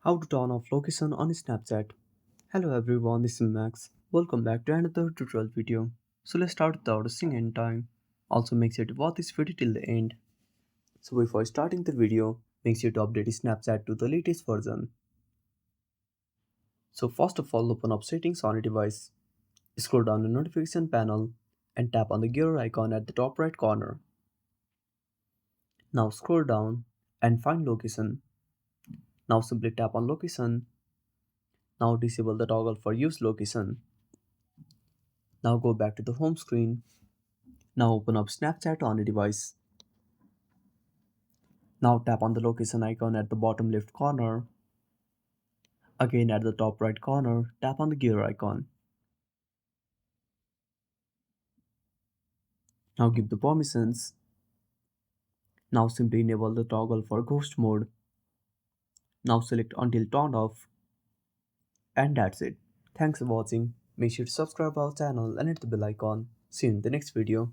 How to turn off location on Snapchat. Hello everyone, this is Max. Welcome back to another tutorial video. So let's start without wasting any time. Also make sure to watch this video till the end. So before starting the video, make sure to update Snapchat to the latest version. So first of all, open up settings on your device. Scroll down the notification panel and tap on the gear icon at the top right corner. Now scroll down and find location. Now simply tap on location. Now disable the toggle for use location. Now go back to the home screen. Now open up Snapchat on your device. Now tap on the location icon at the bottom left corner. Again at the top right corner, tap on the gear icon. Now give the permissions. Now simply enable the toggle for ghost mode. Now select until turned off. And that's it. Thanks for watching. Make sure to subscribe our channel and hit the bell icon. See you in the next video.